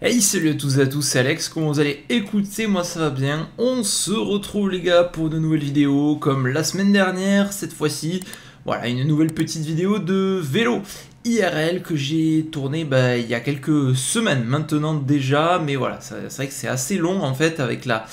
Hey, salut à tous et à tous, c'est Alex, comment vous allez? Écoutez, moi ça va bien, on se retrouve les gars pour de nouvelles vidéos, comme la semaine dernière, cette fois-ci, voilà, une nouvelle petite vidéo de vélo IRL que j'ai tourné il y a quelques semaines maintenant déjà, mais voilà, c'est vrai que c'est assez long en fait avec la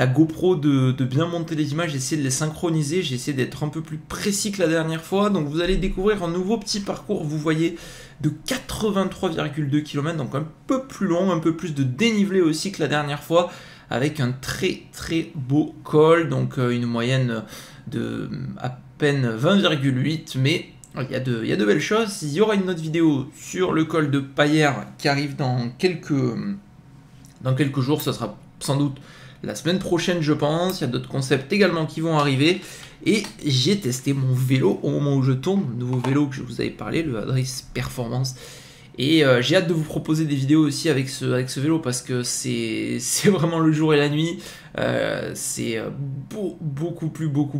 GoPro de bien monter les images, j'ai essayé de les synchroniser, j'ai essayé d'être un peu plus précis que la dernière fois, donc vous allez découvrir un nouveau petit parcours, vous voyez, de 83,2 km, donc un peu plus long, un peu plus de dénivelé aussi que la dernière fois, avec un très très beau col, donc une moyenne de à peine 20,8, mais il y a de belles choses. Il y aura une autre vidéo sur le col de Paillère qui arrive dans quelques jours, ça sera sans doute la semaine prochaine je pense, il y a d'autres concepts également qui vont arriver, et j'ai testé mon vélo au moment où je tourne, le nouveau vélo que je vous avais parlé, le Adris Performance, et j'ai hâte de vous proposer des vidéos aussi avec ce vélo parce que c'est vraiment le jour et la nuit, c'est beaucoup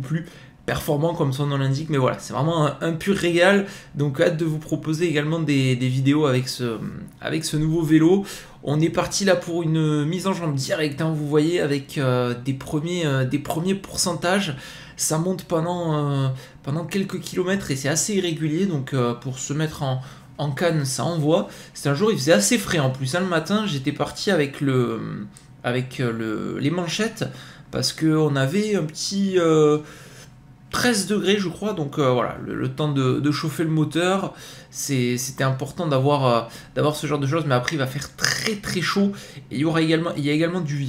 plus performant comme son nom l'indique, mais voilà, c'est vraiment un pur régal, donc hâte de vous proposer également des vidéos avec ce nouveau vélo. On est parti là pour une mise en jambe directe, hein, vous voyez, avec des premiers pourcentages. Ça monte pendant quelques kilomètres et c'est assez irrégulier, donc pour se mettre en canne, ça envoie. C'est un jour, il faisait assez frais en plus, hein, le matin, j'étais parti avec les manchettes parce qu'on avait un petit 13 degrés je crois, donc voilà, le temps de chauffer le moteur, c'était important d'avoir ce genre de choses, mais après il va faire très très chaud, et il y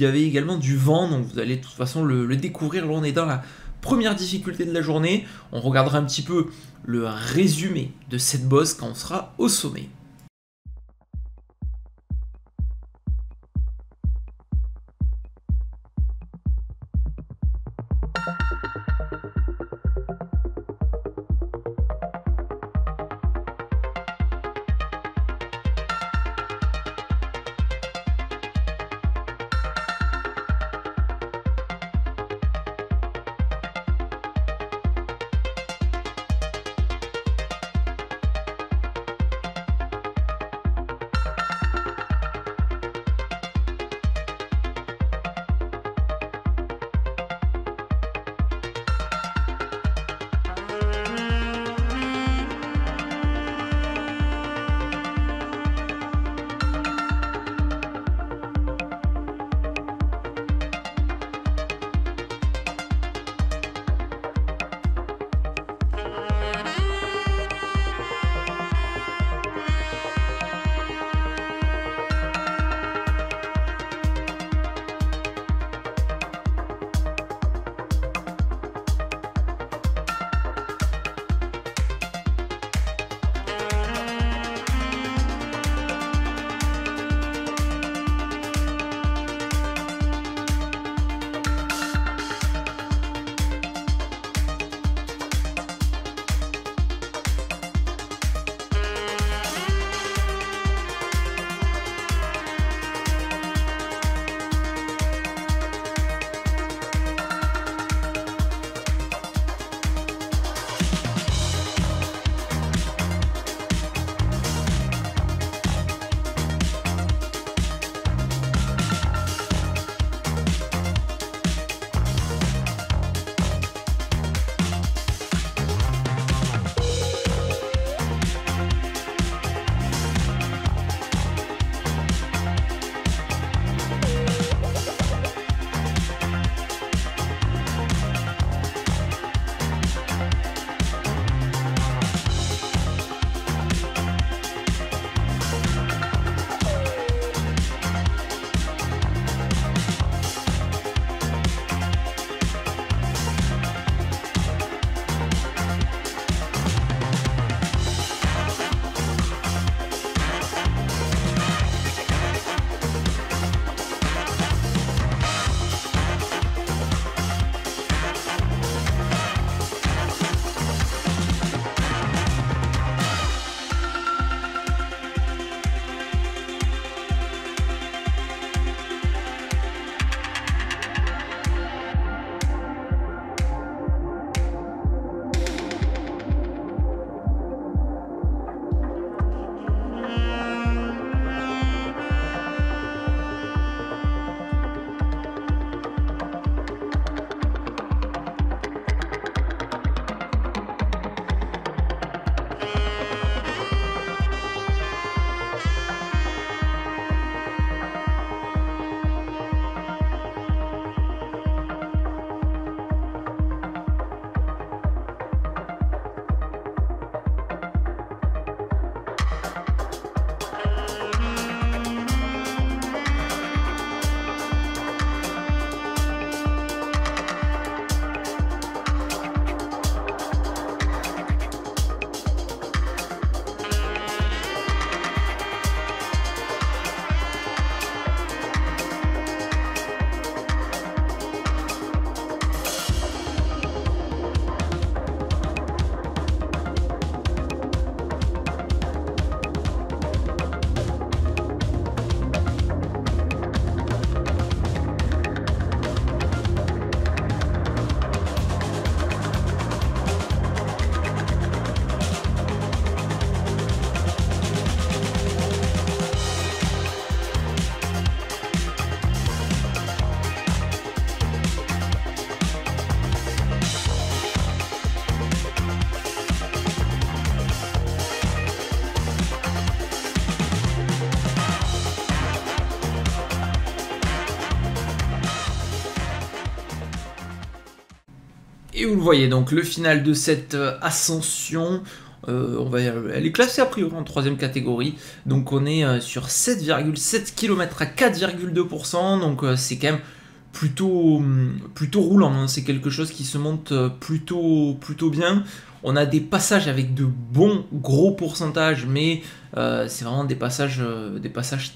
avait également du vent, donc vous allez de toute façon le découvrir. Là on est dans la première difficulté de la journée, on regardera un petit peu le résumé de cette bosse quand on sera au sommet. Et vous le voyez, donc le final de cette ascension, elle est classée a priori en troisième catégorie. Donc on est sur 7,7 km à 4,2%. Donc c'est quand même plutôt roulant, hein. C'est quelque chose qui se monte plutôt bien. On a des passages avec de bons gros pourcentages, mais c'est vraiment des passages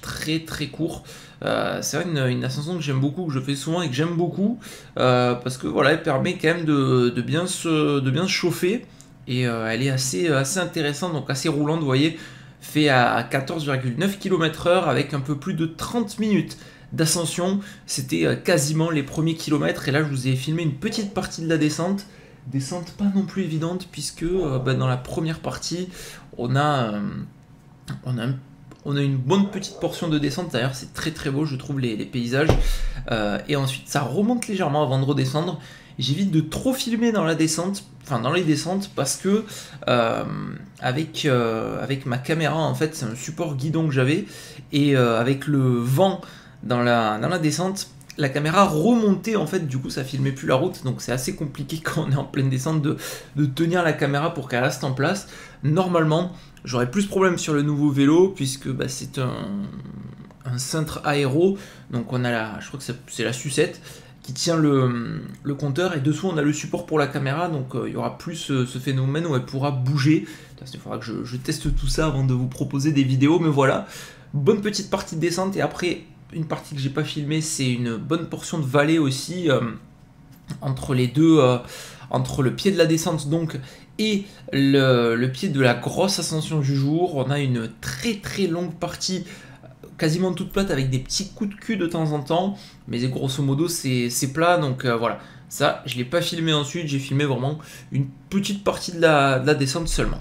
très très courts. C'est vrai une ascension que j'aime beaucoup, que je fais souvent et que j'aime beaucoup, parce que voilà, elle permet quand même de bien se chauffer, et elle est assez intéressante, donc assez roulante, vous voyez, fait à 14,9 km/h avec un peu plus de 30 minutes d'ascension. C'était quasiment les premiers kilomètres, et là je vous ai filmé une petite partie de la descente pas non plus évidente, puisque dans la première partie on a une bonne petite portion de descente. D'ailleurs c'est très très beau, je trouve, les paysages, et ensuite ça remonte légèrement avant de redescendre. J'évite de trop filmer dans la descente, enfin dans les descentes, parce que avec ma caméra, en fait c'est un support guidon que j'avais, et avec le vent dans la descente, la caméra remontait, en fait, du coup ça filmait plus la route, donc c'est assez compliqué quand on est en pleine descente de tenir la caméra pour qu'elle reste en place. Normalement j'aurais plus de problème sur le nouveau vélo, puisque c'est un cintre aéro, donc on a je crois que c'est la sucette qui tient le compteur, et dessous on a le support pour la caméra, donc il y aura plus ce phénomène où elle pourra bouger. Il faudra que je teste tout ça avant de vous proposer des vidéos, mais voilà, bonne petite partie de descente. Et après, une partie que j'ai pas filmée, c'est une bonne portion de vallée aussi, entre les deux, entre le pied de la descente donc et le pied de la grosse ascension du jour. On a une très très longue partie quasiment toute plate, avec des petits coups de cul de temps en temps, mais grosso modo c'est plat. Donc voilà, ça je l'ai pas filmé ensuite, j'ai filmé vraiment une petite partie de la descente seulement.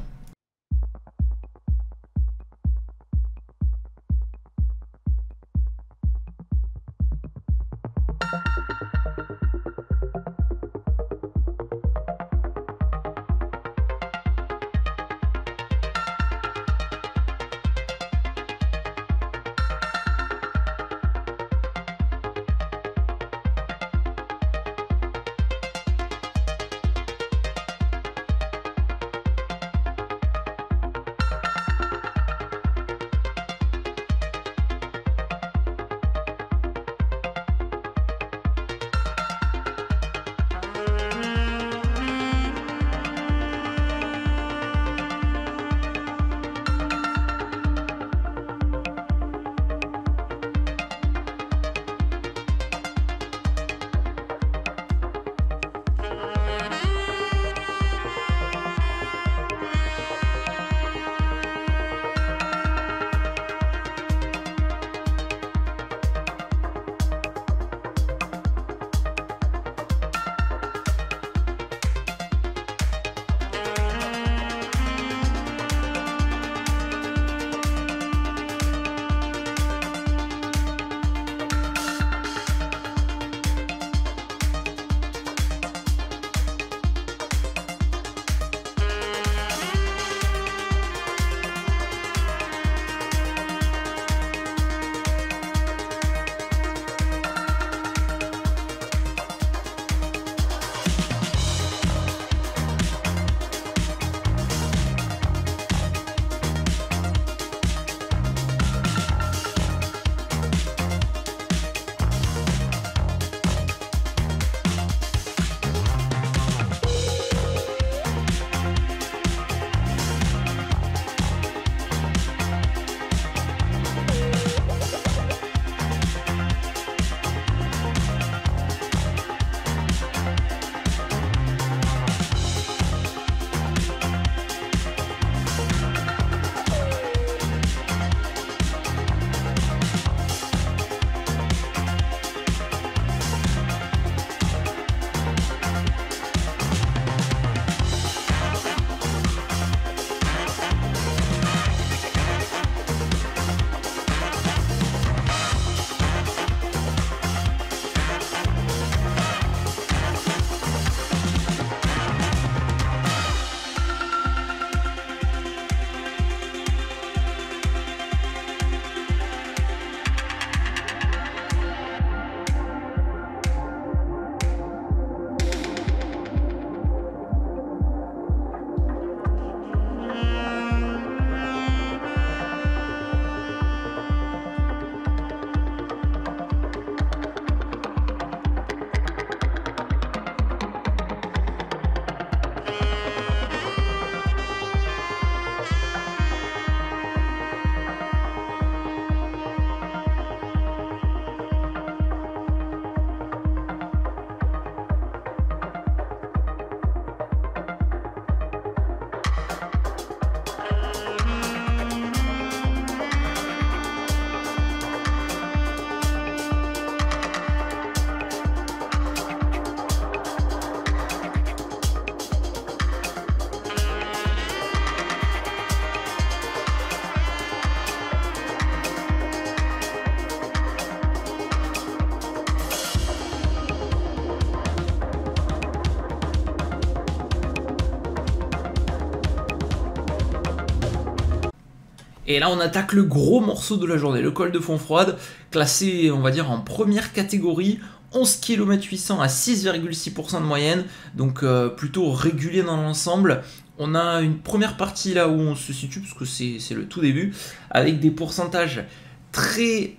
Et là, on attaque le gros morceau de la journée, le col de Fontfroide, classé, on va dire, en première catégorie, 11 km 800 à 6,6% de moyenne, donc plutôt régulier dans l'ensemble. On a une première partie là où on se situe, parce que c'est le tout début, avec des pourcentages très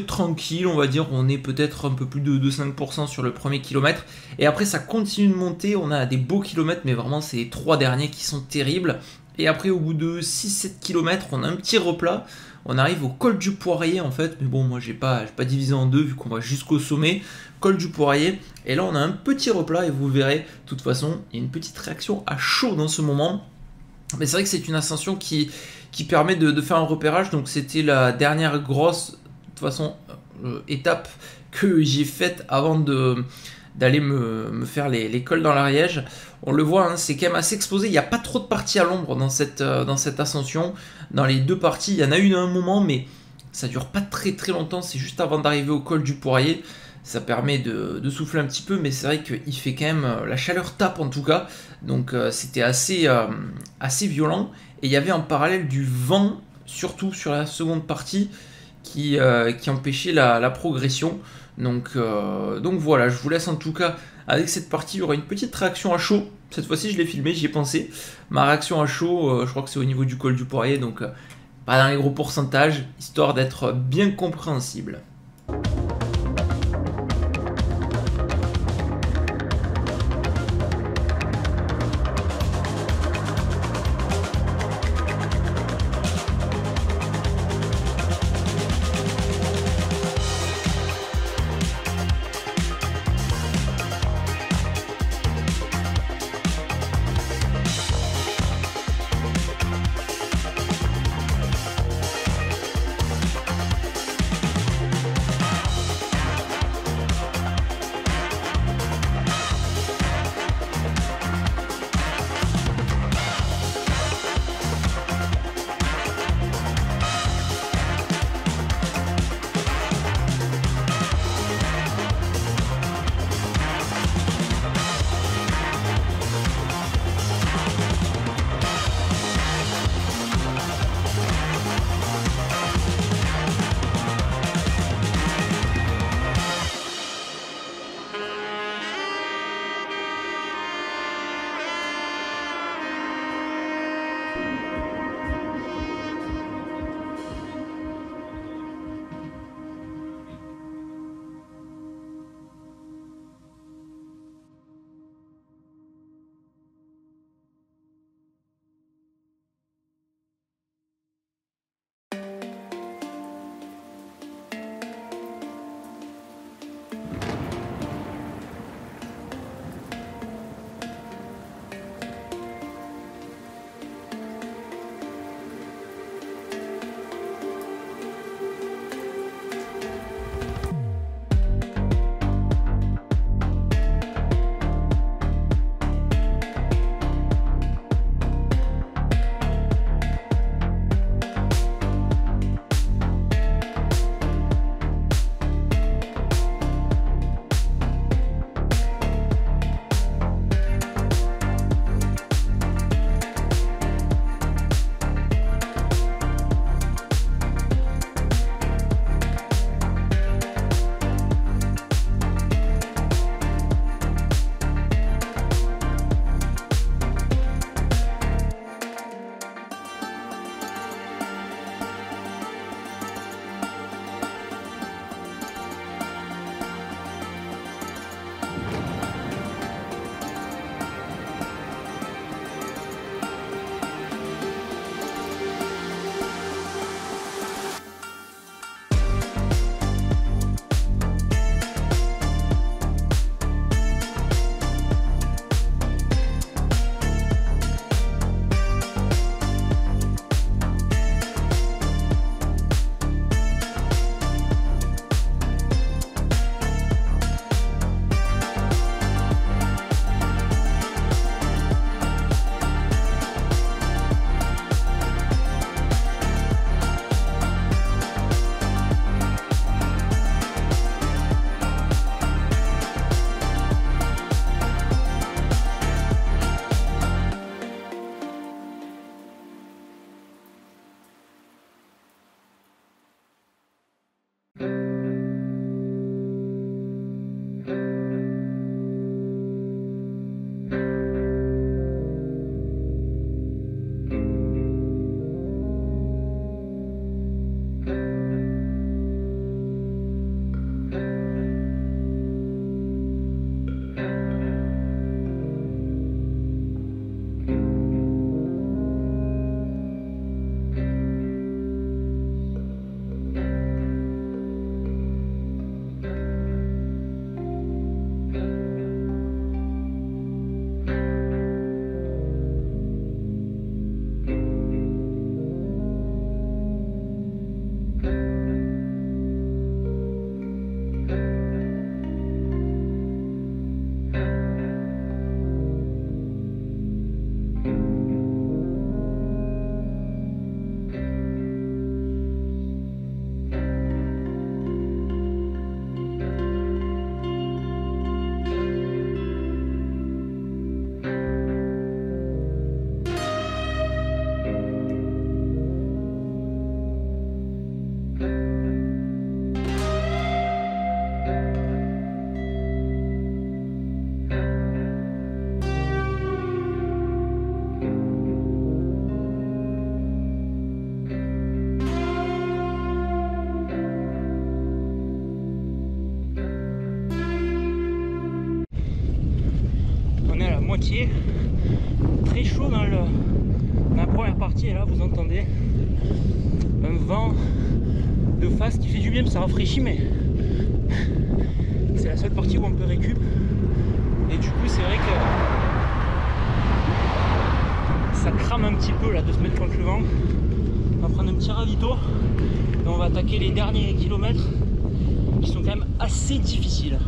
tranquilles, on va dire. On est peut-être un peu plus de 5% sur le premier kilomètre. Et après, ça continue de monter. On a des beaux kilomètres, mais vraiment, c'est les 3 derniers qui sont terribles. Et après, au bout de 6-7 km, on a un petit replat. On arrive au col du Poirier, en fait. Mais bon, moi, j'ai pas divisé en deux, vu qu'on va jusqu'au sommet. Col du Poirier. Et là, on a un petit replat, et vous verrez, de toute façon, il y a une petite réaction à chaud dans ce moment. Mais c'est vrai que c'est une ascension qui permet de faire un repérage. Donc, c'était la dernière grosse, de toute façon, étape que j'ai faite avant d'aller me faire les cols dans l'Ariège. On le voit, hein, c'est quand même assez exposé. Il n'y a pas trop de parties à l'ombre dans cette ascension. Dans les deux parties, il y en a une à un moment, mais ça dure pas très très longtemps. C'est juste avant d'arriver au col du Poirier. Ça permet de souffler un petit peu, mais c'est vrai qu'il fait quand même... La chaleur tape en tout cas. Donc c'était assez violent. Et il y avait en parallèle du vent, surtout sur la seconde partie, qui empêchait la progression. Donc voilà, je vous laisse en tout cas avec cette partie. Il y aura une petite réaction à chaud. Cette fois-ci, je l'ai filmé, j'y ai pensé. Ma réaction à chaud, je crois que c'est au niveau du col du Poirier, donc pas dans les gros pourcentages, histoire d'être bien compréhensible. moitié. Très chaud dans la première partie, et là vous entendez un vent de face qui fait du bien, ça rafraîchit, mais c'est la seule partie où on peut récup. Et du coup c'est vrai que ça crame un petit peu là de se mettre contre le vent. On va prendre un petit ravito et on va attaquer les derniers kilomètres qui sont quand même assez difficiles.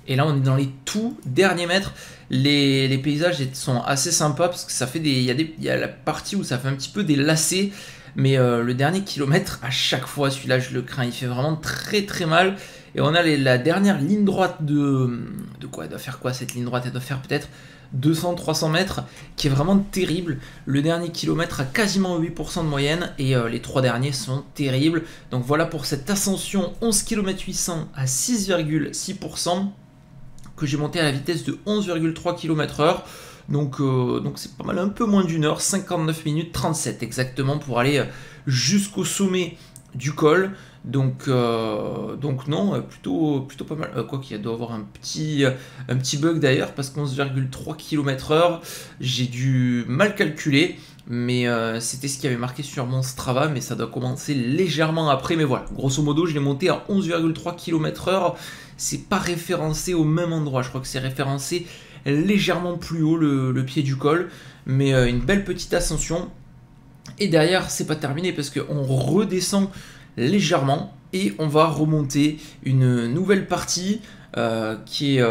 Et là, on est dans les tout derniers mètres. Les paysages sont assez sympas parce que ça fait il y a la partie où ça fait un petit peu des lacets. Mais le dernier kilomètre, à chaque fois, celui-là, je le crains. Il fait vraiment très très mal. Et on a la dernière ligne droite de quoi? Elle doit faire quoi cette ligne droite? Elle doit faire peut-être 200-300 mètres, qui est vraiment terrible. Le dernier kilomètre a quasiment 8% de moyenne et les 3 derniers sont terribles. Donc voilà pour cette ascension 11 km 800 à 6,6%. Que j'ai monté à la vitesse de 11,3 km/h. Donc c'est pas mal, un peu moins d'une heure, 59 minutes 37 exactement pour aller jusqu'au sommet du col. Donc non, plutôt pas mal. Quoi qu'il doit avoir un petit bug d'ailleurs, parce que 11,3 km/h, j'ai dû mal calculer. Mais c'était ce qui avait marqué sur mon Strava, mais ça doit commencer légèrement après. Mais voilà, grosso modo, je l'ai monté à 11,3 km/h. C'est pas référencé au même endroit. Je crois que c'est référencé légèrement plus haut le pied du col. Mais une belle petite ascension. Et derrière, c'est pas terminé parce qu'on redescend légèrement et on va remonter une nouvelle partie qui est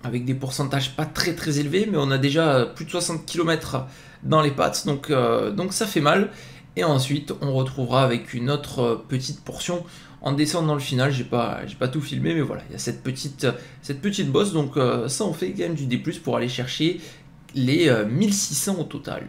avec des pourcentages pas très très élevés, mais on a déjà plus de 60 km dans les pattes, donc ça fait mal. Et ensuite on retrouvera avec une autre petite portion en descendant dans le final. J'ai pas tout filmé, mais voilà, il y a cette petite bosse, donc ça on fait quand même du D+, pour aller chercher les 1600 au total.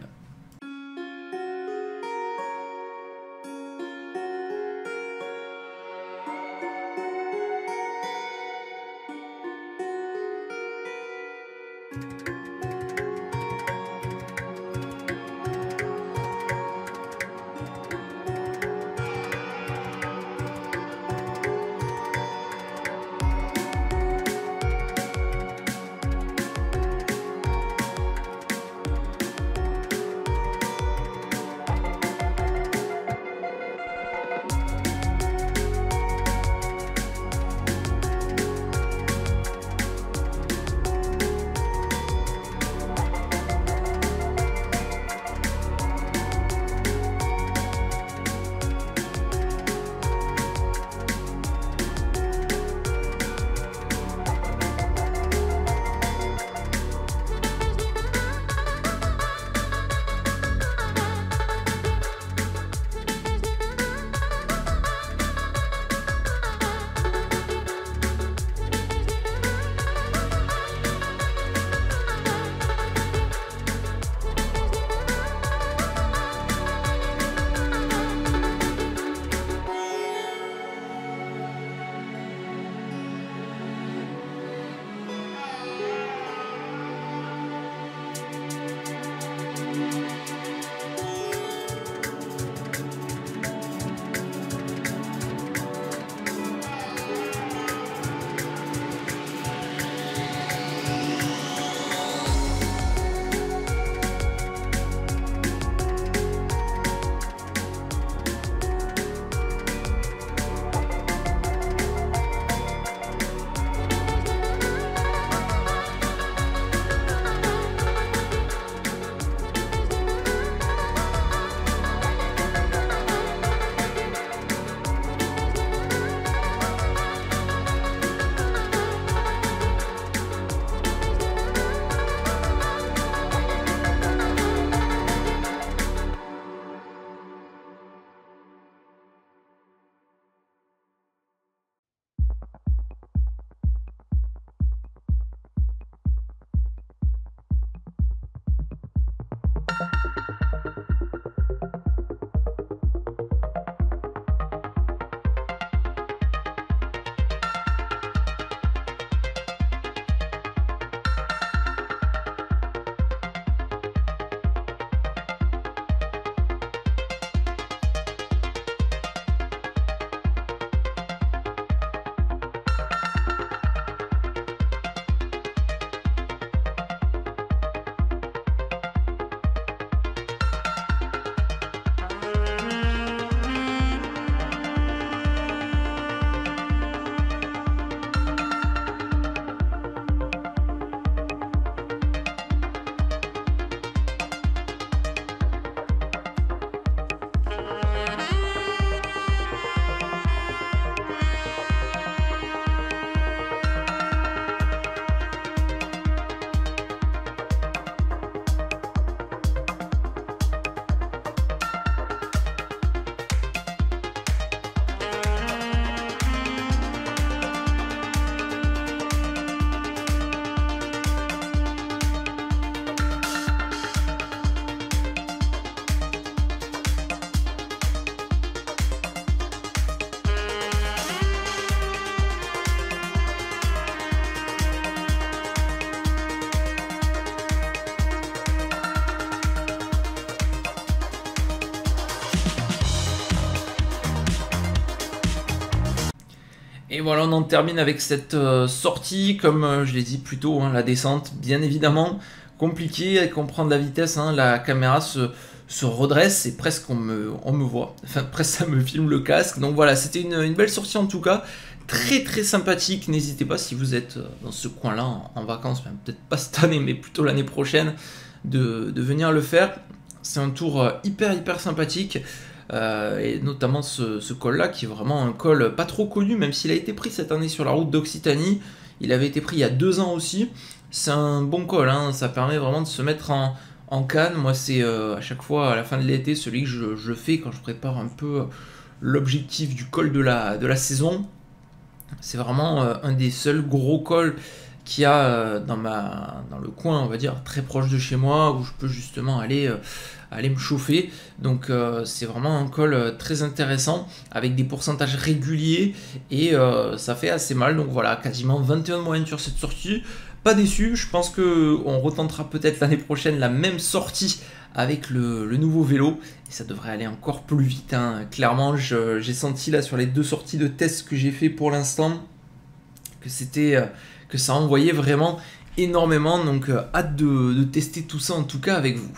Et voilà, on en termine avec cette sortie, comme je l'ai dit plus tôt, hein, la descente, bien évidemment, compliqué à comprendre la vitesse, hein, la caméra se redresse et presque on me voit, enfin presque ça me filme le casque, donc voilà, c'était une belle sortie en tout cas, très très sympathique, n'hésitez pas si vous êtes dans ce coin-là en vacances, enfin, peut-être pas cette année, mais plutôt l'année prochaine, de venir le faire, c'est un tour hyper sympathique. Et notamment ce col là qui est vraiment un col pas trop connu, même s'il a été pris cette année sur la route d'Occitanie, il avait été pris il y a 2 ans aussi, c'est un bon col, hein, ça permet vraiment de se mettre en canne. Moi c'est à chaque fois à la fin de l'été celui que je fais quand je prépare un peu l'objectif du col de la saison, c'est vraiment un des seuls gros cols qu'il y a dans le coin, on va dire, très proche de chez moi, où je peux justement aller me chauffer. Donc c'est vraiment un col très intéressant, avec des pourcentages réguliers, et ça fait assez mal. Donc voilà, quasiment 21 de moyenne sur cette sortie. Pas déçu, je pense qu'on retentera peut-être l'année prochaine la même sortie avec le nouveau vélo, et ça devrait aller encore plus vite, hein. Clairement, j'ai senti là sur les 2 sorties de test que j'ai fait pour l'instant que ça envoyait vraiment énormément, donc hâte de tester tout ça en tout cas avec vous.